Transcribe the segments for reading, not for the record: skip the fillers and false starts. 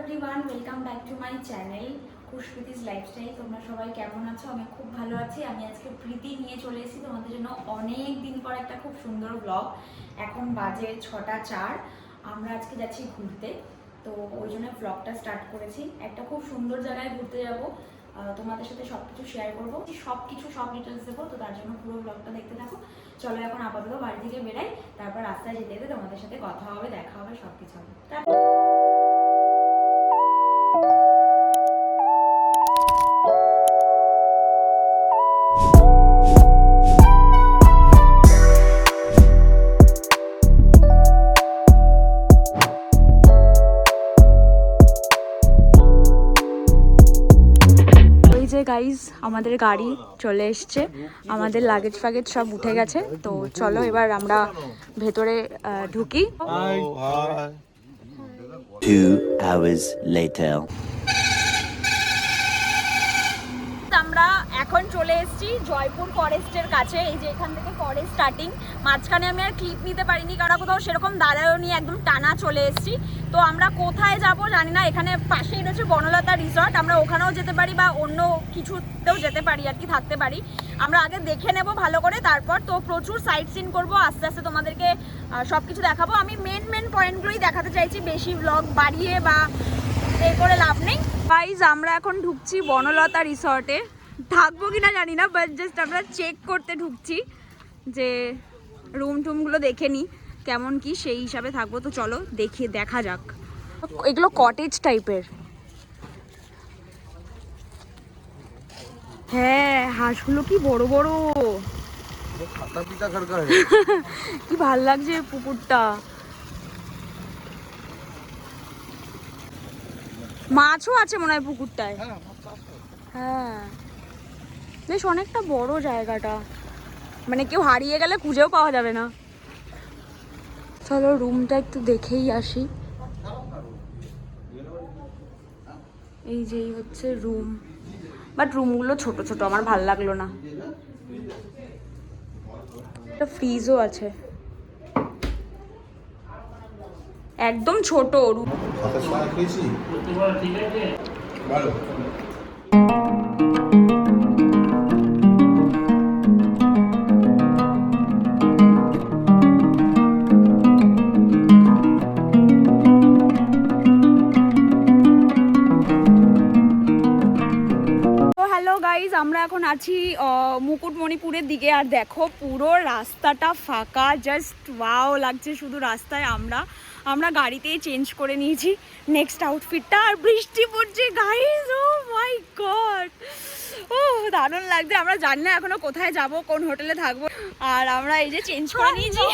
Everyone, welcome back to my channel Khushpreet's lifestyle. তোমরা সবাই কেমন আছো? আমি খুব ভালো আছি। আমি আজকে প্রীতি নিয়ে চলে এসেছি তোমাদের জন্য অনেক দিন পর একটা খুব সুন্দর ব্লগ। এখন বাজে 6টা 4। আমরা আজকে যাচ্ছি ঘুরতে, তো ওই জন্য ব্লগটা স্টার্ট করেছি। একটা খুব সুন্দর জায়গায় ঘুরতে যাব, তোমাদের সাথে সব কিছু শেয়ার করবো, সব ডিটেলস দেবো। তো তার জন্য পুরো ব্লগটা দেখতে থাকো। চলো এখন আপাতত বাড়ি থেকে বেরাই, তারপর রাস্তায় যেতে যেতে তোমাদের সাথে কথা হবে, দেখা হবে, সব কিছু হবে। গাইজ আমাদের গাড়ি চলে এসছে, আমাদের লাগেজ ফাগেজ সব উঠে গেছে। তো চলো এবার আমরা ভেতরে ঢুকি। 2 hours later. আমরা এখন চলে এসেছি জয়পুর ফরেস্টের কাছে। এই যে এখান থেকে ফরেস্ট স্টার্টিং। মাঝখানে আমি আর ক্লিপ নিতে পারিনি, কারণ কোথাও সেরকম দাঁড়ায়ও নি, একদম টানা চলে এসেছি। তো আমরা কোথায় যাব জানি না। এখানে পাশেই রয়েছে বনলতা রিসর্ট, আমরা ওখানেও যেতে পারি বা অন্য কিছুতেও যেতে পারি আর কি, থাকতে পারি। আমরা আগে দেখে নেব ভালো করে, তারপর তো প্রচুর সাইট সিন করবো, আস্তে আস্তে তোমাদেরকে সব কিছু দেখাবো। আমি মেন পয়েন্টগুলোই দেখাতে চাইছি, বেশি ব্লগ বাড়িয়ে বা এ করে লাভ নেই। গাইজ আমরা এখন ঢুকছি বনলতা রিসর্টে। থাকবো কিনা জানি না, বাট জাস্ট আমরা চেক করতে ঢুকছি যে রুম টুমগুলো দেখে নিই কেমন কি, সেই হিসাবে থাকবো। তো চলো দেখা যাক। এগুলো কটেজ টাইপের। হ্যাঁ, হাঁসগুলো কি বড় বড়, কি ভাল লাগছে পুকুরটা। মাছও আছে মনে হয় পুকুরটায়। হ্যাঁ, বেশ অনেকটা বড় জায়গাটা, মানে কেউ হারিয়ে গেলে খুঁজেও পাওয়া যাবে না। চলো রুমটা একটু দেখেই আসি। এই যেই হচ্ছে রুম, বাট রুমগুলো ছোট ছোট, আমার ভাল লাগলো না। একটা ফ্রিজও আছে, একদম ছোট রুম। আমরা এখন আছি মুকুটমণিপুরের দিকে, আর দেখো পুরো রাস্তাটা ফাঁকা, জাস্ট ওয়াও লাগছে শুধু রাস্তায়। আমরা গাড়িতেই চেঞ্জ করে নিয়েছি নেক্সট আউটফিটটা, আর বৃষ্টি পড়ছে গাইস। ও মাই গড, ও দারুণ লাগছে। আমরা জানি না এখনো কোথায় যাব, কোন হোটেলে থাকবো, আর আমরা এই যে চেঞ্জ করে নিয়েছি।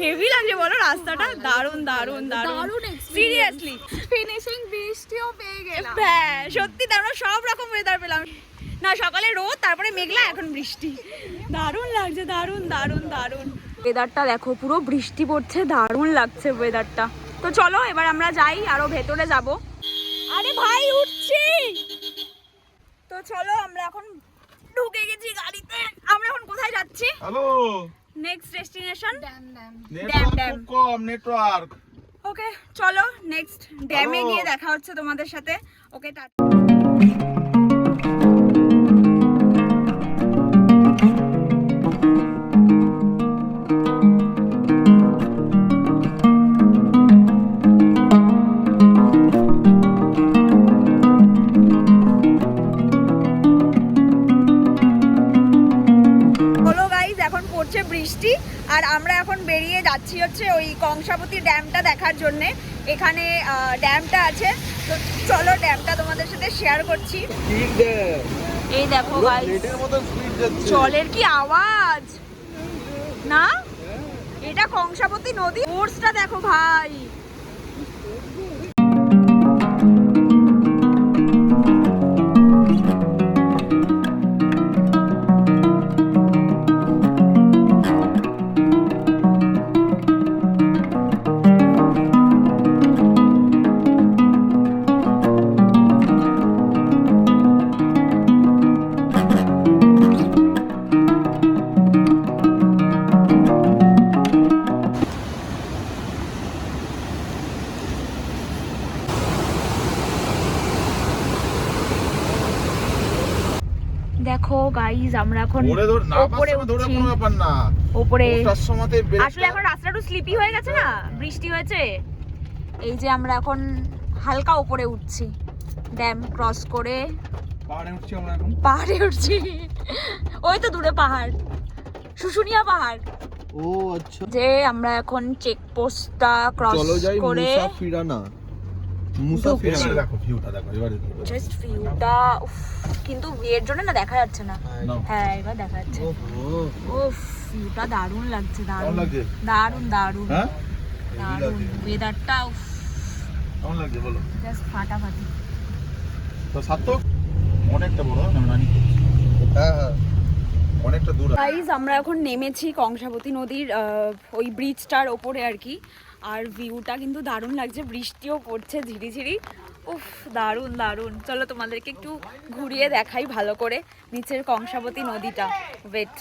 হেভি লাগছে বলো রাস্তাটা, দারুণ দারুণ দারুণ, সিরিয়াসলি। ফিনিশিং বৃষ্টিও পেয়ে গেলাম। হ্যাঁ সত্যি, আমরা সব রকম ওয়েদার পেলাম না। সকালে রোদ, তারপরে মেঘলা, এখন বৃষ্টি। দারুণ লাগছে, দারুণ দারুণ দারুণ। ওয়েদারটা দেখো, পুরো বৃষ্টি পড়ছে, দারুণ লাগছে ওয়েদারটা। তো চলো এবার আমরা যাই, আরো ভেতরে যাব। আরে ভাই উঠছি। তো চলো আমরা এখন ঢুকে গেছি গাড়িতে। আমরা এখন কোথায় যাচ্ছি? Hello, next destination dam network খুব কম, নেটওয়ার্ক। ওকে চলো নেক্সট ড্যামে গিয়ে দেখা হচ্ছে তোমাদের সাথে। ওকে টাটা। এখন পড়ছে বৃষ্টি, আর আমরা এখন বেরিয়ে যাচ্ছি হচ্ছে ওই কংসাবতী ড্যামটা দেখার জন্যে। এখানে ড্যামটা আছে, তো চলো ড্যামটা তোমাদের সাথে শেয়ার করছি। এই দেখো গাইস, জলের কি আওয়াজ না, এটা কংসাবতী নদী। ফোর্সটা দেখো ভাই। দেখো গাইজ আমরা এখন ওরে ধর না ওপরে পারছে ধরে উঠছি কোনো ব্যাপার না। ওপরে ওটার সময়তে আসলে এখন রাস্তাটা একটু স্লিপি হয়ে গেছে না, বৃষ্টি হয়েছে। এই যে আমরা এখন হালকা ওপরে উঠছি, ড্যাম ক্রস করে পাহাড়ে উঠছি আমরা এখন। পাহাড়ে উঠছি। ওই তো দূরে পাহাড়, শুশুনিয়া পাহাড়। ও আচ্ছা, যে আমরা এখন চেকপোস্টটা ক্রস চলো যাই করে মুসাফিরানা। মুসাফিরানা এবারে দেখো ভিউটা দেখো এবারে ভিউটা। জাস্ট ভিউটা, কিন্তু এর জন্য না দেখা যাচ্ছে না। হ্যাঁ এবার দেখা যাচ্ছে। উফ ভিউটা দারুণ লাগছে, দারুণ কেমন লাগছে? দারুণ দারুণ হ্যাঁ দারুণ ওয়েদারটা কেমন লাগছে বলো? জাস্ট ফাটাফাটি। তো সার্থক অনেকটা বড় না নানি, হ্যাঁ হ্যাঁ অনেকটা দূর। গাইজ আমরা এখন নেমেছি কংসাবতী নদীর ওই ব্রিজটার ওপরে আর কি, আর ভিউটা কিন্তু দারুণ লাগছে, বৃষ্টিও পড়ছে ঝিরিঝিরি। উফ দারুণ দারুণ। চলো তোমাদেরকে একটু ঘুরিয়ে দেখাই ভালো করে নিচের কংসাবতী নদীটা। ওয়েট,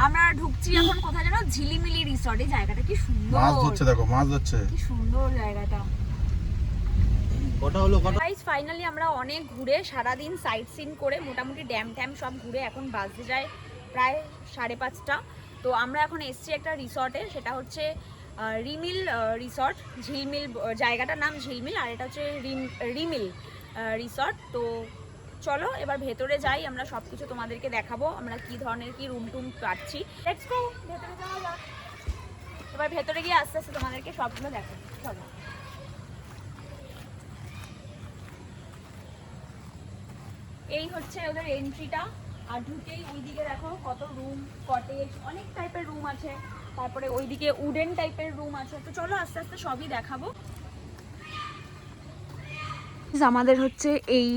আমরা ঢুকছি এখন কোথায় যেন, ঝিলিমিলি রিসর্ট। এই জায়গাটা কি সুন্দর, মাছ ধরছে দেখো, মাছ ধরছে। কি সুন্দর জায়গাটা। কটা হলো কটা? গাইস ফাইনালি আমরা অনেক ঘুরে সারাদিন সাইট সিন করে মোটামুটি ড্যাম ট্যাম সব ঘুরে এখন বাজে যায় প্রায় 5:30। তো আমরা এখন এসছি একটা রিসর্টে, সেটা হচ্ছে রিমিল রিসর্ট। ঝিলমিল জায়গাটার নাম ঝিলমিল, আর এটা হচ্ছে রিমিল রিসর্ট। তো চলো এবার ভেতরে যাই, আমরা সব কিছু তোমাদেরকে দেখাবো আমরা কি ধরনের কি রুম টুম পাচ্ছি। লেটস গো, ভেতরে যাওয়া যাক। এবার ভেতরে গিয়ে আস্তে আস্তে তোমাদেরকে সবগুলো দেখাবো। চলো। এই হচ্ছে ওদের এন্ট্রিটা, আর ঢুকেই ওইদিকে দেখো কত রুম, কটেজ, অনেক টাইপের রুম আছে। তারপরে ওইদিকে উডেন টাইপের রুম আছে। তো চলো আস্তে আস্তে সবই দেখাবো। আমাদের হচ্ছে এই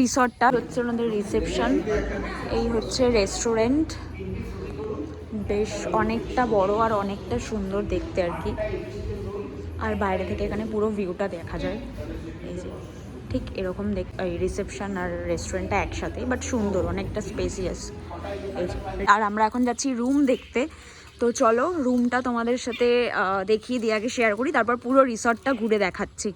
রিসর্টটা হচ্ছে ওনাদের রিসেপশন, এই হচ্ছে রেস্টুরেন্ট, বেশ অনেকটা বড় আর অনেকটা সুন্দর দেখতে আর কি। আর বাইরে থেকে এখানে পুরো ভিউটা দেখা যায়। এই যে ঠিক এরকম এই রিসেপশন আর রেস্টুরেন্টটা একসাথে, বাট সুন্দর, অনেকটা স্পেসিয়াস। এই যে, আর আমরা এখন যাচ্ছি রুম দেখতে। তো চলো রুমটা তোমাদের সাথে দেখিয়ে দিয়ে আগে শেয়ার করি, তারপর পুরো রিসর্টটা ঘুরে দেখাচ্ছি।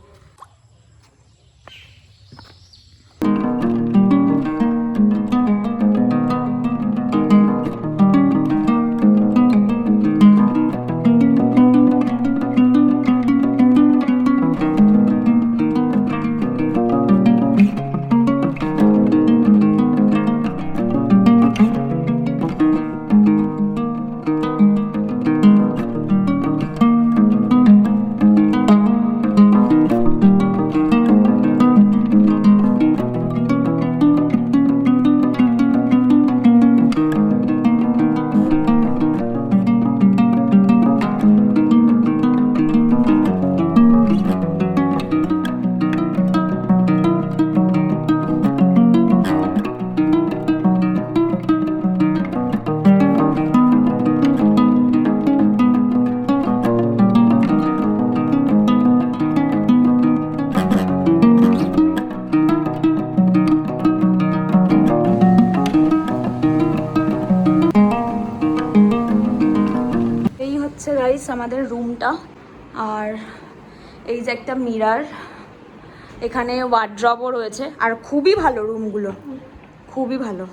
গাইস আমাদের রুমটা, আর এই যে একটা মিরার, এখানে ওয়ার্ড্রবও রয়েছে, আর খুবই ভালো রুমগুলো, খুবই ভালো।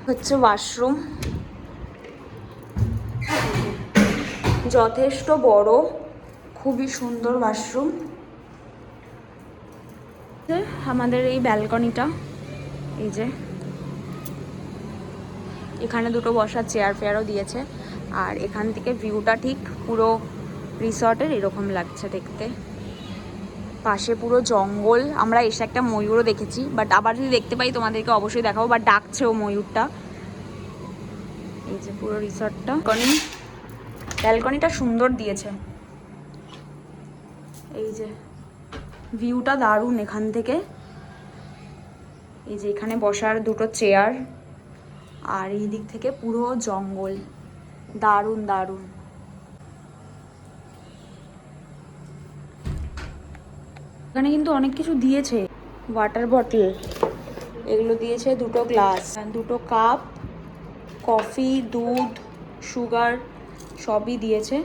হচ্ছে ওয়াশরুম, যথেষ্ট বড়, খুবই সুন্দর ওয়াশরুম। আমাদের এই ব্যালকনিটা, এই যে এখানে দুটো বসার চেয়ার ফেয়ারও দিয়েছে, আর এখান থেকে ভিউটা ঠিক পুরো রিসর্টের এরকম লাগছে দেখতে। পাশে পুরো জঙ্গল, আমরা এসে একটা ময়ূরও দেখেছি, বাট আবার যদি দেখতে পাই তোমাদেরকে অবশ্যই দেখাবো, বাট ডাকছেও ময়ূরটা। এই যে পুরো রিসর্টটা, ব্যালকনিটা সুন্দর দিয়েছে। এই যে ভিউটা দারুণ এখান থেকে। এই যে এখানে বসার দুটো চেয়ার, আর এই দিক থেকে পুরো জঙ্গল, দারুণ দারুণ। এখানে কিন্তু অনেক কিছু দিয়েছে, ওয়াটার বটল এগুলো দিয়েছে, দুটো গ্লাস, দুটো কাপ, কফি, দুধ, সুগার সবই দিয়েছে,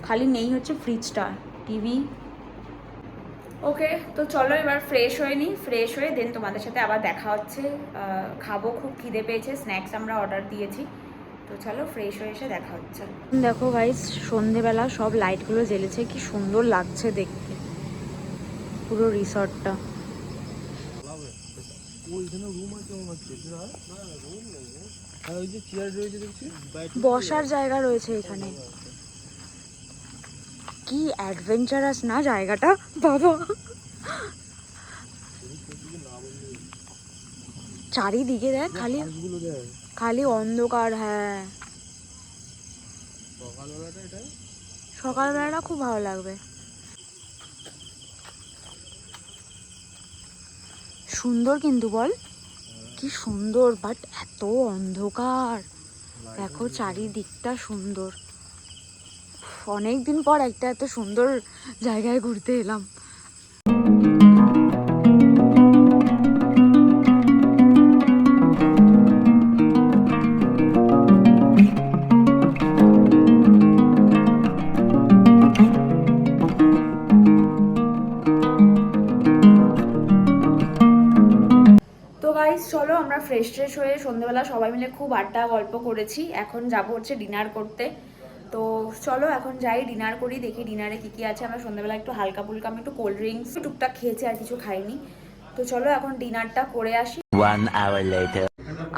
খালি নেই হচ্ছে ফ্রিজটা, টিভি। ওকে, তো চলো এবার ফ্রেশ হয়ে নিই, ফ্রেশ হয়ে দেন তোমাদের সাথে আবার দেখা হচ্ছে। খাবো, খুব খিদে পেয়েছে, স্ন্যাক্স আমরা অর্ডার দিয়েছি, তো চলো ফ্রেশ হয়ে এসে দেখা হচ্ছে। দেখো গাইস, সন্ধেবেলা সব লাইটগুলো জ্বেলেছে, কি সুন্দর লাগছে দেখতে পুরো রিসর্টটা। বসার জায়গা রয়েছে এখানে, কি অ্যাডভেঞ্চারাস না জায়গাটা বাবা। চারিদিকে দেখ খালি খালি অন্ধকার। হ্যাঁ, সকালবেলাটা খুব ভালো লাগবে। সুন্দর কিন্তু বল, কি সুন্দর, বাট এত অন্ধকার। দেখো চারিদিকটা সুন্দর, অনেকদিন পর একটা এত সুন্দর জায়গায় ঘুরতে এলাম। চলো আমরা ফ্রেশ ট্রেশ হয়ে সন্ধ্যেবেলা সবাই মিলে খুব আড্ডা গল্প করেছি, এখন যাব হচ্ছে ডিনার করতে। তো চলো এখন যাই, ডিনার করি, দেখি ডিনারে কি কি আছে। আমরা সন্ধ্যেবেলা একটু হালকা ফুলকা, আমি একটু কোল্ড ড্রিঙ্কস টুকটাক খেয়েছি, আর কিছু খাইনি। তো চলো এখন ডিনারটা করে আসি। 1 hour later.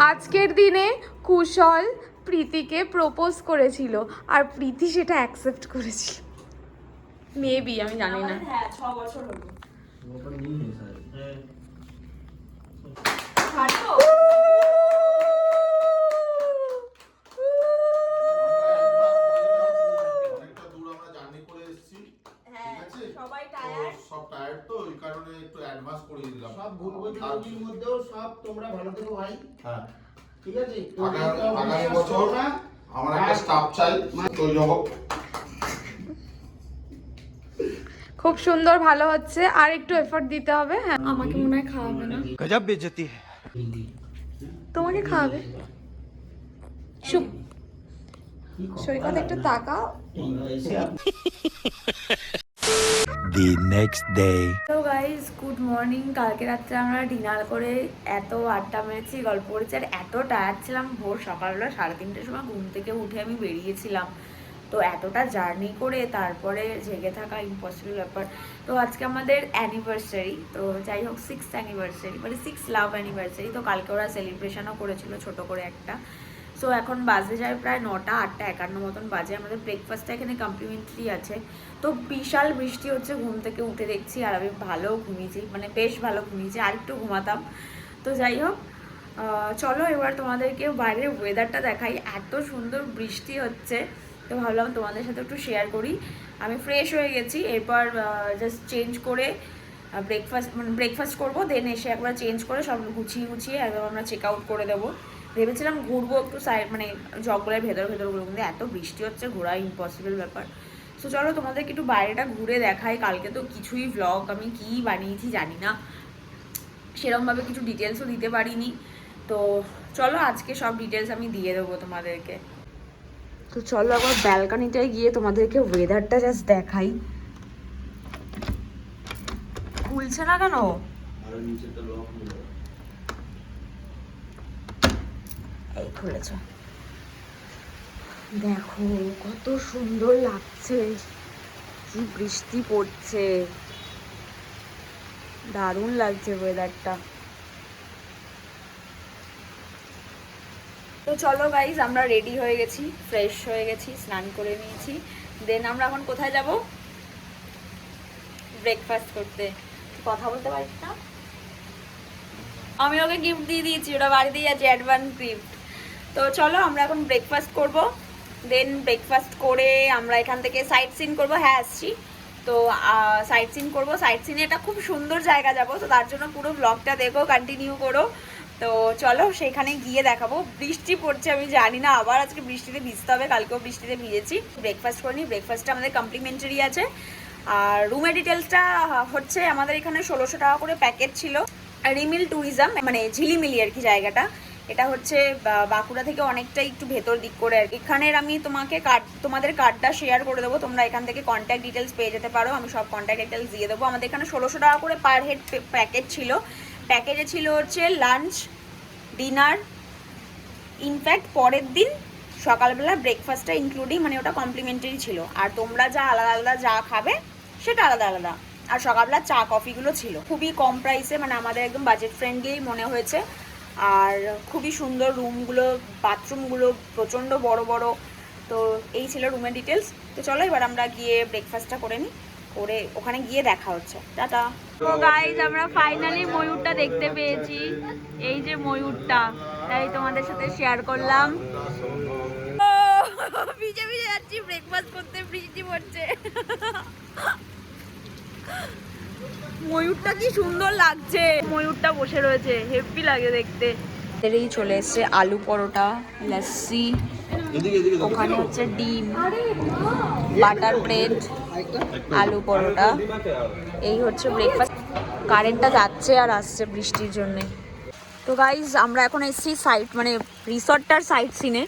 আজকের দিনে কুশল প্রীতিকে প্রপোজ করেছিল, আর প্রীতি সেটা অ্যাকসেপ্ট করেছিল। মেবি, আমি জানি না। হ্যাঁ, 6 বছর হলো। অনেকটা দূর আমরা জার্নি করে এসেছি, হ্যাঁ, ঠিক আছে? সবাই তো টায়ার্ড। সব টায়ার্ড, তো এই কারণে একটু অ্যাডভান্স করে দিলাম। সব ভুল বোঝাবুঝির মধ্যেও সব তোমরা ভালো থেকো ভাই, হ্যাঁ, ঠিক আছে? আগামী বছর আমার একটা স্টাফ চাই, তৈরি হবো। খুব সুন্দর, ভালো হচ্ছে, আর একটু এফোর্ট দিতে হবে। হ্যাঁ, আমাকে মনে হয় খাওয়াবে না। গজব বেজতি है। তোমাকে খাওয়াবে। সৈকত একটু তাকাও। The next day. Hello guys, good morning. কালকে রাত্রে আমরা ডিনার করে এত আড্ডা মেরেছি, গল্প করেছি, আর এত টায়ার্ড ছিলাম। ভোর সকালবেলা 3:30টার সময় ঘুম থেকে উঠে আমি বেরিয়েছিলাম। তো এতটা জার্নি করে তারপরে জেগে থাকা ইম্পসিবল ব্যাপার। তো আজকে আমাদের অ্যানিভার্সারি, তো যাই হোক 6th অ্যানিভার্সারি, মানে 6 লাভ অ্যানিভার্সারি। তো কালকে ওরা সেলিব্রেশনও করেছিল ছোট করে একটা। সো এখন বাজে যায় প্রায় 9টা, 8টা 51 মতন বাজে। আমাদের ব্রেকফাস্টটা এখানে কমপ্লিমেন্টারি আছে। তো বিশাল বৃষ্টি হচ্ছে, ঘুম থেকে উঠে দেখছি, আর আমি ভালো ঘুমিয়েছি, মানে বেশ ভালো ঘুমিয়েছি, আর একটু ঘুমাতাম। তো যাই হোক, চলো এবার তোমাদেরকে বাইরের ওয়েদারটা দেখাই। এত সুন্দর বৃষ্টি হচ্ছে, তো ভাবলাম তোমাদের সাথে একটু শেয়ার করি। আমি ফ্রেশ হয়ে গেছি, এরপর জাস্ট চেঞ্জ করে ব্রেকফাস্ট করবো, দেন এসে একবার চেঞ্জ করে সব গুছিয়ে একদম আমরা চেক আউট করে দেবো। ভেবেছিলাম ঘুরবো একটু সাইড, মানে জঙ্গলের ভেতরগুলো, কিন্তু এত বৃষ্টি হচ্ছে, ঘোরা ইম্পসিবল ব্যাপার। সো চলো তোমাদেরকে একটু বাইরেটা ঘুরে দেখাই। কালকে তো কিছুই ভ্লগ আমি কি বানিয়েছি জানি না, সেরকমভাবে কিছু ডিটেলসও দিতে পারিনি। তো চলো আজকে সব ডিটেলস আমি দিয়ে দেবো তোমাদেরকে। তো চলো আবার ব্যালকনিটায় গিয়ে তোমাদেরকে ওয়েদারটা জাস্ট দেখাই। খুলছে না কেন? এই খুলেছে। দেখো কত সুন্দর লাগছে, কি বৃষ্টি পড়ছে, দারুণ লাগছে ওয়েদারটা। তো চলো গাইজ, আমরা রেডি হয়ে গেছি, ফ্রেশ হয়ে গেছি, স্নান করে নিয়েছি। দেন আমরা এখন কোথায় যাব? ব্রেকফাস্ট করতে। কথা বলতে পারিস না? আমি ওকে গিফট দিয়ে দিয়েছি, ওটা বাড়িতেই আছে, অ্যাডভান্স গিফট। তো চলো আমরা এখন ব্রেকফাস্ট করব। দেন ব্রেকফাস্ট করে আমরা এখান থেকে সাইট সিন করবো। হ্যাঁ আসছি, তো সাইট সিন করবো। সাইট সিনে একটা খুব সুন্দর জায়গা যাব, তো তার জন্য পুরো ব্লগটা দেখো, কন্টিনিউ করো। তো চলো সেখানে গিয়ে দেখাবো। বৃষ্টি পড়ছে, আমি জানি না আবার আজকে বৃষ্টিতে ভিজতে হবে, কালকেও বৃষ্টিতে ভিজেছি। ব্রেকফাস্ট করে নিই, ব্রেকফাস্টটা আমাদের কমপ্লিমেন্টারি আছে। আর রুমের ডিটেলসটা হচ্ছে আমাদের এখানে 1600 টাকা করে প্যাকেজ ছিল। রিমিল ট্যুরিজম, মানে ঝিলিমিলি আর কি জায়গাটা। এটা হচ্ছে বাঁকুড়া থেকে অনেকটাই একটু ভেতর দিক করে আর কি। এখানের আমি তোমাদের কার্ডটা শেয়ার করে দেবো, তোমরা এখান থেকে কন্ট্যাক্ট ডিটেলস পেয়ে যেতে পারো। আমি সব কন্ট্যাক্ট ডিটেলস দিয়ে দেবো। আমাদের এখানে 1600 টাকা করে পার হেড প্যাকেজ ছিল। প্যাকেজে ছিল হচ্ছে লাঞ্চ, ডিনার, ইনফ্যাক্ট পরের দিন সকালবেলা ব্রেকফাস্টটা ইনক্লুডিং, মানে ওটা কমপ্লিমেন্টারি ছিল। আর তোমরা যা আলাদা আলাদা যা খাবে সেটা আলাদা আলাদা। আর সকালবেলা চা কফিগুলো ছিল খুবই কম প্রাইসে, মানে আমাদের একদম বাজেট ফ্রেন্ডলি মনে হয়েছে। আর খুবই সুন্দর রুমগুলো, বাথরুমগুলো প্রচণ্ড বড় বড়। তো এই ছিল রুমের ডিটেলস। তো চলো এবার আমরা গিয়ে ব্রেকফাস্টটা করে নিই, করে ওখানে গিয়ে দেখা হচ্ছে। টাটা। তো গাইজ আমরা ফাইনালি ময়ূরটা দেখতে পেয়েছি। এই যে ময়ূরটা, তাই তোমাদের সাথে শেয়ার করলাম। ভিজে ভিজে যাচ্ছি, ব্রেকফাস্ট করতে বৃষ্টি পড়ছে। ময়ূরটা কি সুন্দর লাগছে, ময়ূরটা বসে রয়েছে, হেভি লাগে দেখতে। এই চলে এসছে আলু পরোটা, লস্যি, ওখানে হচ্ছে ডিম, বাটার ব্রেড, আলু পরোটা। এই হচ্ছে ব্রেকফাস্ট। কারেন্টটা যাচ্ছে আর আসছে বৃষ্টির জন্যে। তো গাইজ আমরা এখন এসেছি সাইট, মানে রিসর্টটার সাইট সিনে।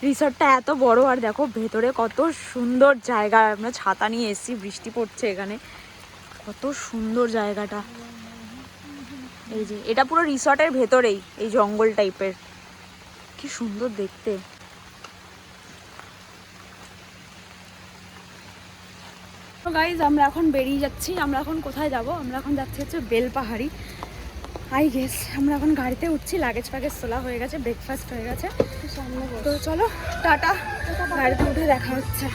রিসর্টটা এত বড়, আর দেখো ভেতরে কত সুন্দর জায়গা। আমরা ছাতা নিয়ে এসেছি, বৃষ্টি পড়ছে এখানে, কত সুন্দর জায়গাটা। এই যে এটা পুরো রিসর্টের ভেতরেই, এই জঙ্গল টাইপের, কি সুন্দর দেখতে। তো গাইজ আমরা এখন বেরিয়ে যাচ্ছি। আমরা এখন কোথায় যাব? আমরা এখন যাচ্ছি হচ্ছে বেলপাহাড়ি আই গেস। আমরা এখন গাড়িতে উঠছি, লাগেজ ফ্যাগেজ তোলা হয়ে গেছে, ব্রেকফাস্ট হয়ে গেছে। তো চলো টাটা, গাড়িতে উঠে দেখা হচ্ছে।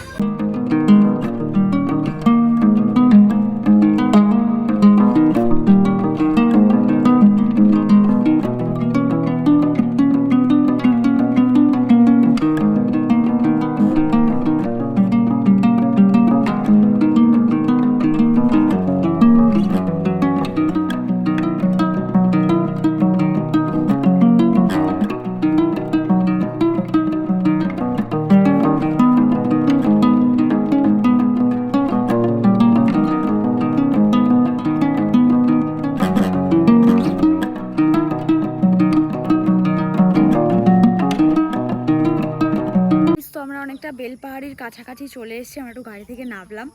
বেলপাহাড়ির কাছাকাছি চলে এসেছি। আমরা একটু গাড়ি থেকে নামলাম।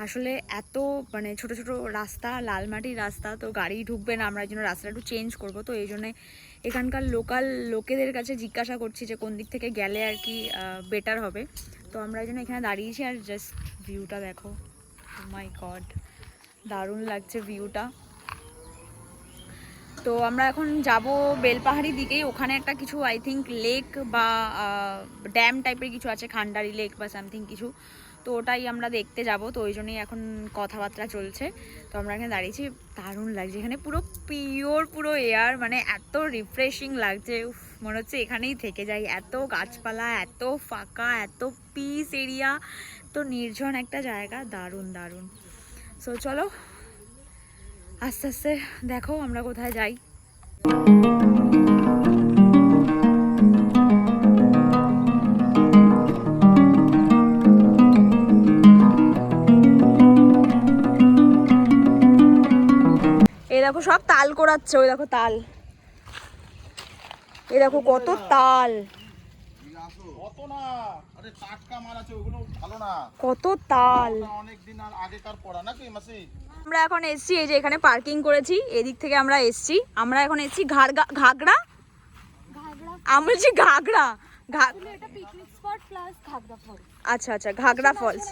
আসলে এত মানে ছোট ছোট রাস্তা, লাল মাটির রাস্তা, তো গাড়ি ঢুকবে না। আমরা এই জন্য রাস্তাটা একটু চেঞ্জ করবো। তো এই জন্যে এখানকার লোকাল লোকেদের কাছে জিজ্ঞাসা করছি যে কোন দিক থেকে গেলে আর কি বেটার হবে। তো আমরা এই জন্য এখানে দাঁড়িয়েছি। আর জাস্ট ভিউটা দেখো, মাই গড, দারুণ লাগছে ভিউটা। তো আমরা এখন যাব বেলপাহাড়ি দিকেই। ওখানে একটা কিছু আই থিঙ্ক লেক বা ড্যাম টাইপের কিছু আছে, খান্ডারি লেক বা সামথিং কিছু। তো ওটাই আমরা দেখতে যাব। তো ওই জন্যই এখন কথাবার্তা চলছে। তো আমরা এখানে দাঁড়িয়েছি, দারুণ লাগছে এখানে, পুরো পিওর পুরো এয়ার, মানে এত রিফ্রেশিং লাগছে। মনে হচ্ছে এখানেই থেকে যাই। এত গাছপালা, এত ফাঁকা, এত পিস এরিয়া, তো নির্জন একটা জায়গা, দারুণ দারুণ। সো চলো আস্তে আস্তে দেখো আমরা কোথায় যাই। এই দেখো সব তাল কোড়াচ্ছে, ওই দেখো তাল, এই দেখো কত তাল, কত না, আরে টাটকা মাল আছে, ওগুলো ভালো না, কত তাল, অনেক দিন আর আগেকার পড়া নাকি মাসি। আমরা এখন এসছি, এই যে এখানে পার্কিং করেছি, এদিক থেকে আমরা এসছি। আমরা এখন এসছি ঘাগড়া, আমরা বলছি ঘাগড়া, আচ্ছা আচ্ছা, ঘাগড়া ফলস।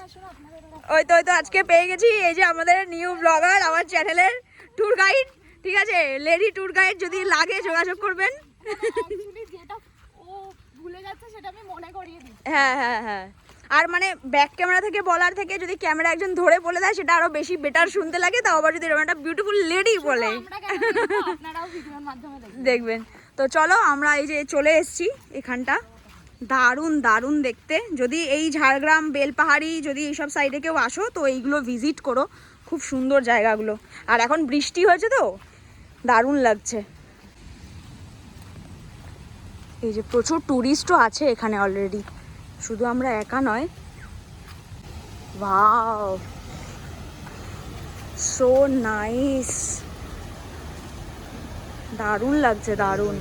ওই তো আজকে পেয়ে গেছি, এই যে আমাদের নিউ ব্লগার আমার চ্যানেলের ট্যুর গাইড, ঠিক আছে, লেডি ট্যুর গাইড, যদি লাগে যোগাযোগ করবেন। হ্যাঁ হ্যাঁ হ্যাঁ, আর মানে ব্যাক ক্যামেরা থেকে বলার থেকে যদি ক্যামেরা একজন ধরে বলে দেয় সেটা আরো বেশি বেটার শুনতে লাগে। তাও আবার যদি এরকম একটা বিউটিফুল লেডি বলে, দেখবেন। তো চলো আমরা এই যে চলে এসেছি এখানটা, দারুণ দারুণ দেখতে। যদি এই ঝাড়গ্রাম, বেলপাহাড়ি, যদি এইসব সাইডে কেউ আসো তো এইগুলো ভিজিট করো, খুব সুন্দর জায়গাগুলো। আর এখন বৃষ্টি হয়েছে তো দারুণ লাগছে। এই যে প্রচুর টুরিস্টও আছে এখানে অলরেডি, শুধু আমরা একা নয়। ওয়াও, সো নাইস, দারুণ লাগছে, দারুণ।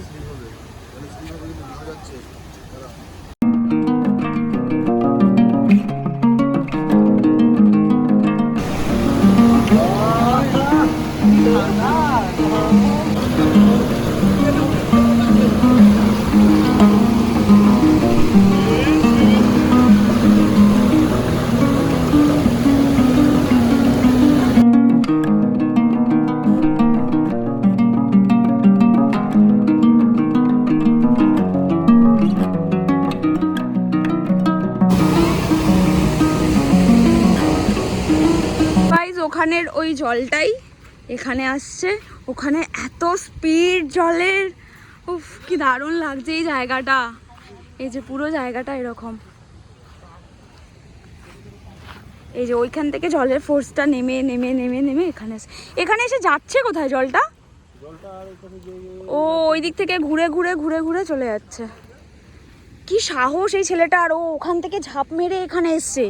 গাইস ওখানের ওই জলটাই এখানে আসছে, ওখানে এত স্পিড জলের, উফ কি দারুণ লাগছে এই জায়গাটা। এই যে পুরো জায়গাটা এরকম, এই যে ওইখান থেকে জলের ফোর্সটা নেমে নেমে নেমে নেমে এখানে এসে যাচ্ছে কোথায় জলটা? ও ওই দিক থেকে ঘুরে ঘুরে ঘুরে ঘুরে চলে যাচ্ছে। কি সাহস এই ছেলেটার, ও ওখান থেকে ঝাঁপ মেরে এখানে এসছে।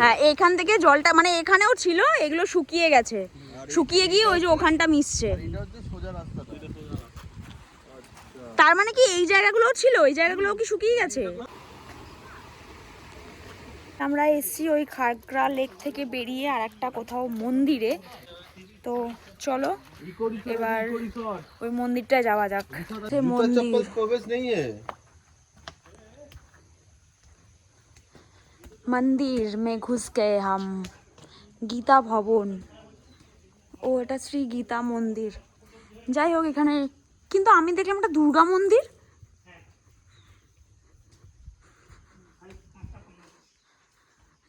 হ্যাঁ এইখান থেকে জলটা মানে এখানেও ছিল, এগুলো শুকিয়ে গেছে, শুকিয়ে গিয়ে ওই যে ওখানটা মিশছে। তার মানে কি এই জায়গাগুলো ছিল, এই জায়গাগুলো কি শুকিয়ে গেছে? আমরা এসছি ওই খাগড়া লেক থেকে বেরিয়ে আর একটা কোথাও মন্দিরে, তো চলো এবার ওই মন্দিরটায় যাওয়া যাক। মন্দির মে ঘুস গে হাম, গীতা ভবন। ও এটা শ্রী গীতা মন্দির। যাই হোক এখানে কিন্তু আমি দেখলাম একটা দুর্গা মন্দির।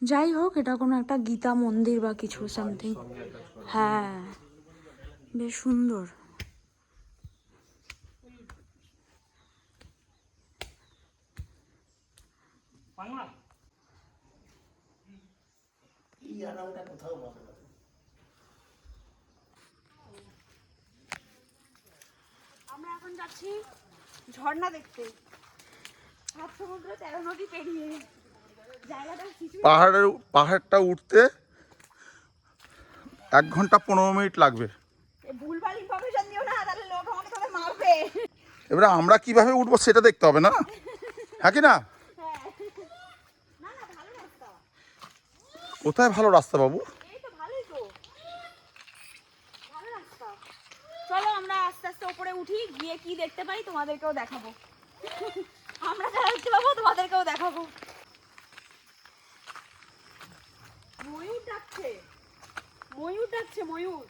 যাই হোক এটা কোনো একটা গীতা মন্দির বা কিছু সামথিং। হ্যাঁ বেশ সুন্দর। আমরা এখন যাচ্ছি ঝর্ণা দেখতে, সাত সমুদ্র 13 নদী পেরিয়ে। পাহাড়টা উঠতে 1 ঘন্টা 15 মিনিট লাগবে। ভুলভাল ইনফরমেশন দিও না, তাহলে লোক আমাকে তবে মারবে। এবারে আমরা কিভাবে উঠবো সেটা দেখতে হবে না, হ্যাঁ কি না? না না ভালো রাস্তা। কোথায় ভালো রাস্তা বাবু? এই তো ভালোই তো, ভালো রাস্তা। চলো আমরা আস্তে আস্তে উপরে উঠি, গিয়ে কি দেখতে পাই তোমাদেরকেও দেখাবো। আমরা যারা দেখতে পাবো তোমাদেরকেও দেখাবো। ময়ূর ডাকছে, ময়ূর ডাকছে, ময়ূর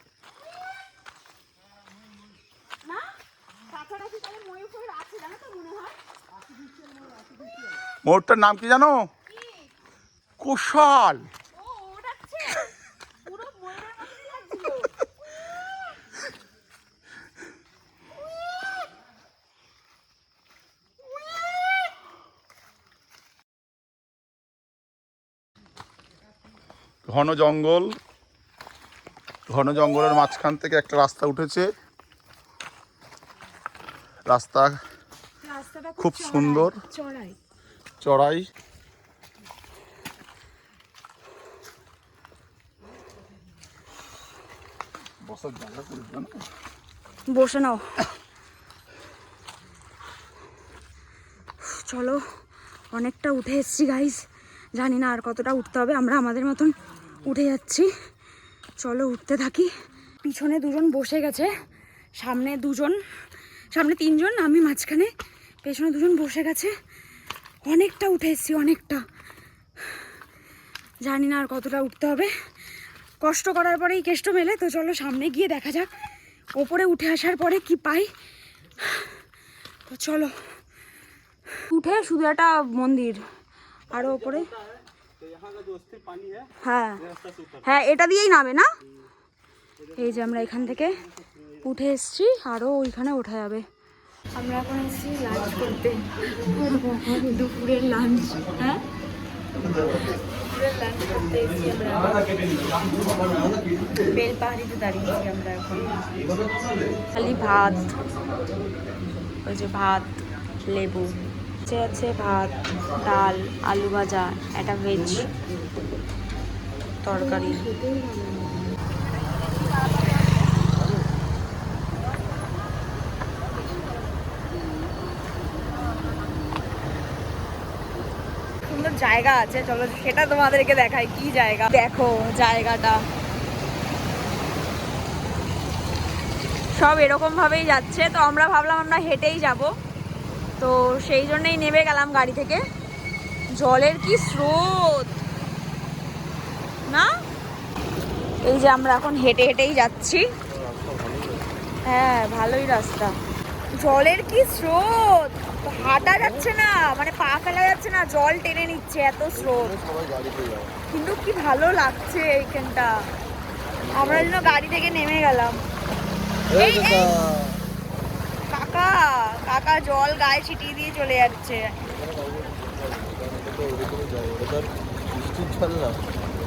না কাছাকাছি তাহলে ময়ূর ফয়ূর আছে জানো তো মনে হয়। মোড়টার নাম কি জানো? কুশল। ও ও ডাকছে, পুরো ময়ূরের মতোই লাগছিল। ঘন জঙ্গল, ঘন জঙ্গলের মাঝখান থেকে একটা রাস্তা উঠেছে। রাস্তা খুব সুন্দর, চড়াই। বসার জায়গা করে দিল না, বসে নাও। চলো অনেকটা উঠে এসছি গাইস, জানি না আর কতটা উঠতে হবে। আমরা আমাদের মতন উঠে যাচ্ছি, চলো উঠতে থাকি। পিছনে দুজন বসে গেছে, সামনে দুজন, সামনে 3 জন, আমি মাঝখানে, পেছনে 2 জন বসে গেছে। অনেকটা উঠে এসছি, অনেকটা। জানি না আর কতটা উঠতে হবে। কষ্ট করার পরেই কেষ্ট মেলে, তো চলো সামনে গিয়ে দেখা যাক ওপরে উঠে আসার পরে কি পাই। তো চলো উঠে শুধু একটা মন্দির, আরো ওপরে। হ্যাঁ হ্যাঁ এটা দিয়েই নামে না। এই যে আমরা এখান থেকে উঠে এসছি, আরো ওইখানে ওঠা যাবে। আমরা এখন এসছি লাঞ্চ করতে, দুপুরের লাঞ্চ। হ্যাঁ দুপুরের লাঞ্চ করতে এসছি আমরা, বেলপাহাড়িতে দাঁড়িয়েছি আমরা এখন। খালি ভাত, ওই যে ভাত, লেবু, নিচে আছে ভাত, ডাল, আলু ভাজা, একটা ভেজ তরকারি। সুন্দর জায়গা আছে, চলো সেটা তোমাদেরকে দেখাই। কি জায়গা দেখো, জায়গাটা সব এরকম ভাবেই যাচ্ছে। তো আমরা ভাবলাম আমরা হেঁটেই যাব, তো সেই জন্যই নেমে গেলাম গাড়ি থেকে। জলের কি স্রোত না, এই যে আমরা এখন হেঁটে হেঁটেই যাচ্ছি। হ্যাঁ ভালোই রাস্তা, জলের কি স্রোত, হাঁটা যাচ্ছে না, মানে পা ফেলা যাচ্ছে না, জল টেনে নিচ্ছে, এত স্রোত। কিন্তু কি ভালো লাগছে এইখানটা। আমরা যেন গাড়ি থেকে নেমে গেলাম। এই কাকা কাকা জল গায়ে ছিটিয়ে দিয়ে চলে যাচ্ছে।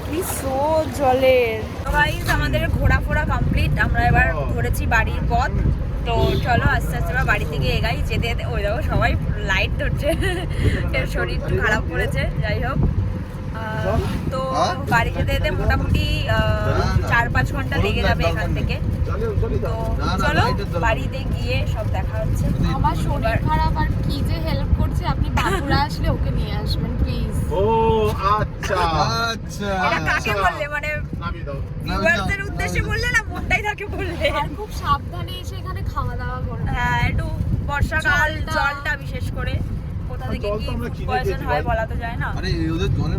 কি স্রোত জলের। গাইস আমাদের ঘোরাফোরা কমপ্লিট, আমরা এবার ধরেছি বাড়ির পথ। তো চলো আস্তে আস্তে এবার বাড়ি থেকে এগাই। যেতে যেতে ওই দেখো সবাই লাইট ধরছে, এর শরীর একটু খারাপ করেছে। যাই হোক, তো বাড়ি যেতে যেতে মোটামুটি 4-5 ঘন্টা লেগে যাবে এখান থেকে। তো চলো বাড়িতে গিয়ে সব দেখা হচ্ছে। আমার শরীর খারাপ আর কি যে হেল্প করছে, আপনি বাঁকুড়া আসলে ওকে নিয়ে আসবেন প্লিজ। ও আচ্ছা আচ্ছা, এটা কাকে বললে, মানে ভিউয়ারদের উদ্দেশ্যে বললে না মনটাই থাকে বললে? আর খুব সাবধানে এসে এখানে খাওয়া দাওয়া করবে। হ্যাঁ একটু বর্ষাকাল, জলটা বিশেষ করে কোথা থেকে কি পয়জন হয় বলা তো যায় না।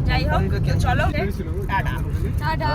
যাই হোক চলো টাটা। টাটা।